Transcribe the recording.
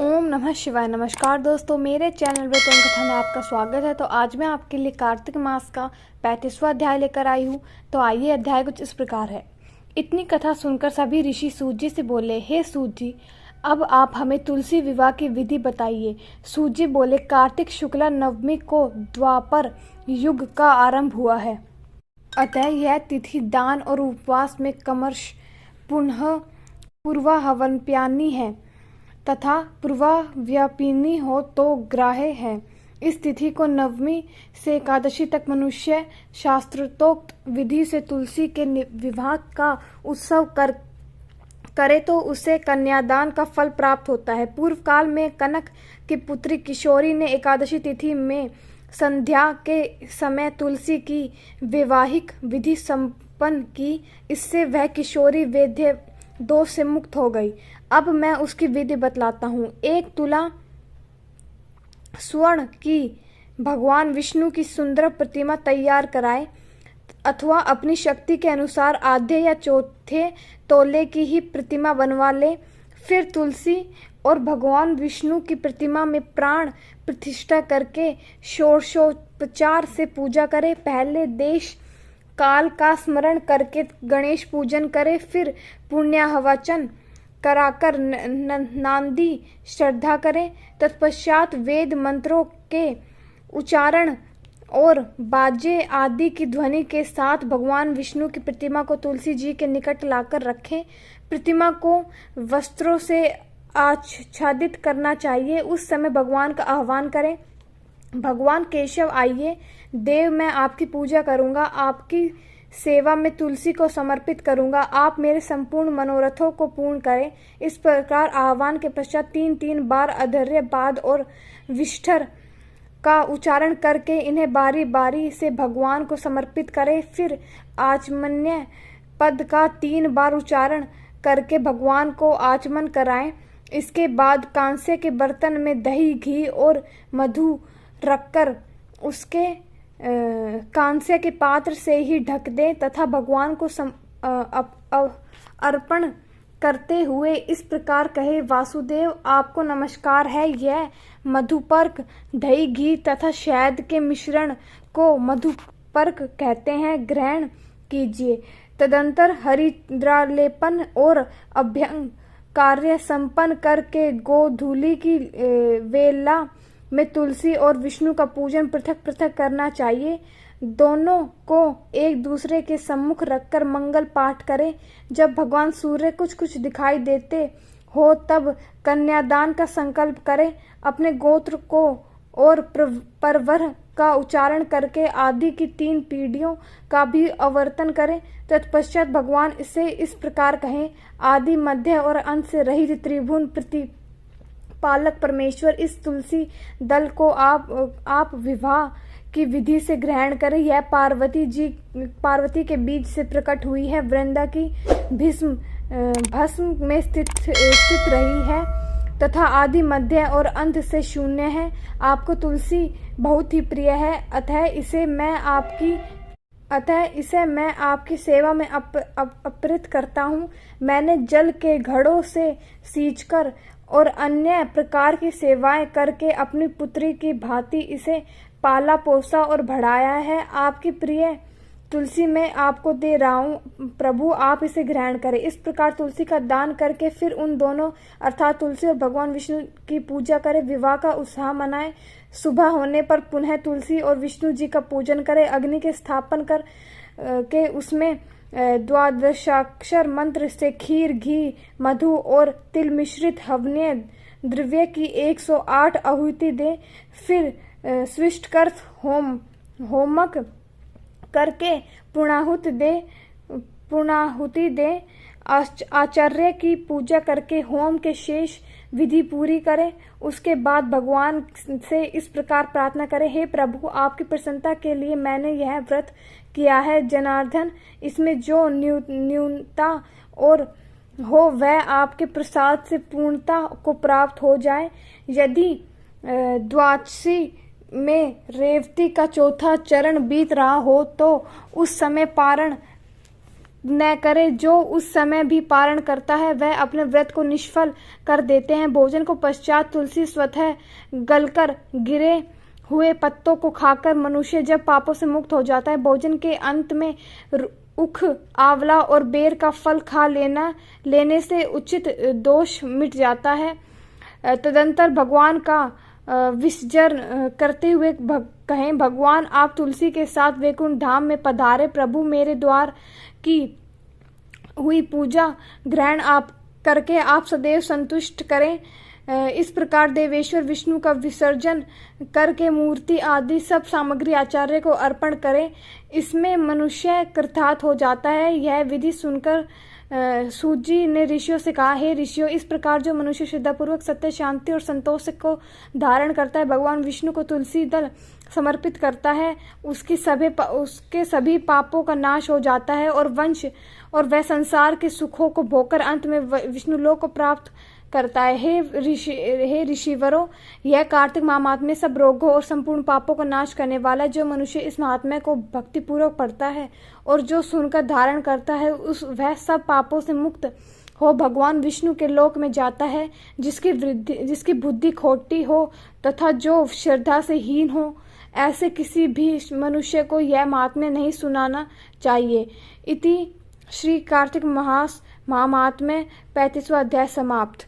ओम नमः शिवाय। नमस्कार दोस्तों, मेरे चैनल व्रत एवं कथा में आपका स्वागत है। तो आज मैं आपके लिए कार्तिक मास का 35वां अध्याय लेकर आई हूँ। तो आइए, अध्याय कुछ इस प्रकार है। इतनी कथा सुनकर सभी ऋषि सूत जी से बोले, हे सूत जी, अब आप हमें तुलसी विवाह की विधि बताइए। सूत जी बोले, कार्तिक शुक्ला नवमी को द्वापर युग का आरंभ हुआ है। अतः यह तिथि दान और उपवास में कमर्ष पुनः पूर्वा हवनप्यानी है तथा पूर्वाव्यापिनी हो तो ग्राह्य है। इस तिथि को नवमी से एकादशी तक मनुष्य शास्त्रोक्त विधि से तुलसी के विवाह का उत्सव करे तो उसे कन्यादान का फल प्राप्त होता है। पूर्व काल में कनक की पुत्री किशोरी ने एकादशी तिथि में संध्या के समय तुलसी की वैवाहिक विधि संपन्न की। इससे वह किशोरी वैद्य दोष से मुक्त हो गई। अब मैं उसकी विधि बतलाता हूँ। 1 तुला स्वर्ण की भगवान विष्णु की सुंदर प्रतिमा तैयार कराए अथवा अपनी शक्ति के अनुसार आधे या चौथे तोले की ही प्रतिमा बनवा ले। फिर तुलसी और भगवान विष्णु की प्रतिमा में प्राण प्रतिष्ठा करके षोडशोपचार से पूजा करे। पहले देश काल का स्मरण करके गणेश पूजन करे। फिर पुण्याहवचन कराकर नांदी श्रद्धा करें। तत्पश्चात वेद मंत्रों के उच्चारण और बाजे आदि की ध्वनि के साथ भगवान विष्णु की प्रतिमा को तुलसी जी के निकट लाकर रखें। प्रतिमा को वस्त्रों से आच्छादित करना चाहिए। उस समय भगवान का आह्वान करें, भगवान केशव आइए, देव मैं आपकी पूजा करूंगा, आपकी सेवा में तुलसी को समर्पित करूंगा, आप मेरे संपूर्ण मनोरथों को पूर्ण करें। इस प्रकार आह्वान के पश्चात 3 बार अधर्य बाद और विष्ठर का उच्चारण करके इन्हें बारी बारी से भगवान को समर्पित करें। फिर आचमन्य पद का 3 बार उच्चारण करके भगवान को आचमन कराएं। इसके बाद कांसे के बर्तन में दही, घी और मधु रखकर उसके कांसे के पात्र से ही ढक दें तथा भगवान को अर्पण करते हुए इस प्रकार कहे, वासुदेव आपको नमस्कार है। यह मधुपर्क दही, घी तथा शहद के मिश्रण को मधुपर्क कहते हैं, ग्रहण कीजिए। तदंतर हरिद्रालेपन और अभ्यंग कार्य संपन्न करके गोधूली की वेला में तुलसी और विष्णु का पूजन पृथक पृथक करना चाहिए। दोनों को एक दूसरे के सम्मुख रखकर मंगल पाठ करें। जब भगवान सूर्य कुछ कुछ दिखाई देते हो तब कन्यादान का संकल्प करें। अपने गोत्र को और परवर का उच्चारण करके आदि की 3 पीढ़ियों का भी आवर्तन करें। तत्पश्चात भगवान इसे इस प्रकार कहें, आदि मध्य और अंत से रहित त्रिभुवन पालक परमेश्वर, इस तुलसी दल को आप विवाह की विधि से ग्रहण करें। यह पार्वती के बीज से प्रकट हुई है, वृंदा की भस्म में स्थित रही है तथा आदि मध्य और अंत से शून्य है। आपको तुलसी बहुत ही प्रिय है, अतः इसे मैं आपकी सेवा में अर्पित करता हूँ। मैंने जल के घड़ों से सींचकर और अन्य प्रकार की सेवाएं करके अपनी पुत्री की भांति इसे पाला पोसा और बढ़ाया है। आपकी प्रिय तुलसी मैं आपको दे रहा हूँ, प्रभु आप इसे ग्रहण करें। इस प्रकार तुलसी का दान करके फिर उन दोनों अर्थात तुलसी और भगवान विष्णु की पूजा करें, विवाह का उत्साह मनाएं। सुबह होने पर पुनः तुलसी और विष्णु जी का पूजन करें। अग्नि के स्थापन कर के उसमें द्वादशाक्षर मंत्र से खीर, घी, मधु और तिल मिश्रित हवनीय द्रव्य की 108 आहुति दे। फिर स्विष्टकर्त होमक करके पूर्णाहुति दे। आचार्य की पूजा करके होम के शेष विधि पूरी करें। उसके बाद भगवान से इस प्रकार प्रार्थना करें, हे प्रभु आपकी प्रसन्नता के लिए मैंने यह व्रत किया है। जनार्दन, इसमें जो न्यूनता और हो वह आपके प्रसाद से पूर्णता को प्राप्त हो जाए। यदि द्वादशी में रेवती का 4था चरण बीत रहा हो तो उस समय पारण न करे। जो उस समय भी पारण करता है वह अपने व्रत को निष्फल कर देते हैं। भोजन को पश्चात तुलसी स्वतः गलकर गिरे हुए पत्तों को खाकर मनुष्य जब पापों से मुक्त हो जाता है। भोजन के अंत में उख, आंवला और बेर का फल खा लेने से उचित दोष मिट जाता है। तदंतर भगवान का विसर्जन करते हुए कहें, भगवान आप तुलसी के साथ वैकुंठ धाम में पधारे। प्रभु मेरे द्वार की हुई पूजा ग्रहण आप करके आप सदैव संतुष्ट करें। इस प्रकार देवेश्वर विष्णु का विसर्जन करके मूर्ति आदि सब सामग्री आचार्य को अर्पण करें। इसमें मनुष्य कृतार्थ हो जाता है। यह विधि सुनकर सूत जी ने ऋषियों से कहा, हे ऋषियों, इस प्रकार जो मनुष्य श्रद्धापूर्वक सत्य, शांति और संतोष को धारण करता है, भगवान विष्णु को तुलसी दल समर्पित करता है, उसके सभी पापों का नाश हो जाता है और वह संसार के सुखों को भोगकर अंत में विष्णु लोक को प्राप्त करता है। हे ऋषिवरों, यह कार्तिक महात्म्य सब रोगों और संपूर्ण पापों का नाश करने वाला है। जो मनुष्य इस महात्म्य को भक्तिपूर्वक पढ़ता है और जो सुनकर धारण करता है, वह सब पापों से मुक्त हो भगवान विष्णु के लोक में जाता है। जिसकी बुद्धि खोटी हो तथा जो श्रद्धा से हीन हो, ऐसे किसी भी मनुष्य को यह महात्म्य नहीं सुनाना चाहिए। इति श्री कार्तिक मास महात्म्य 35वां अध्याय समाप्त।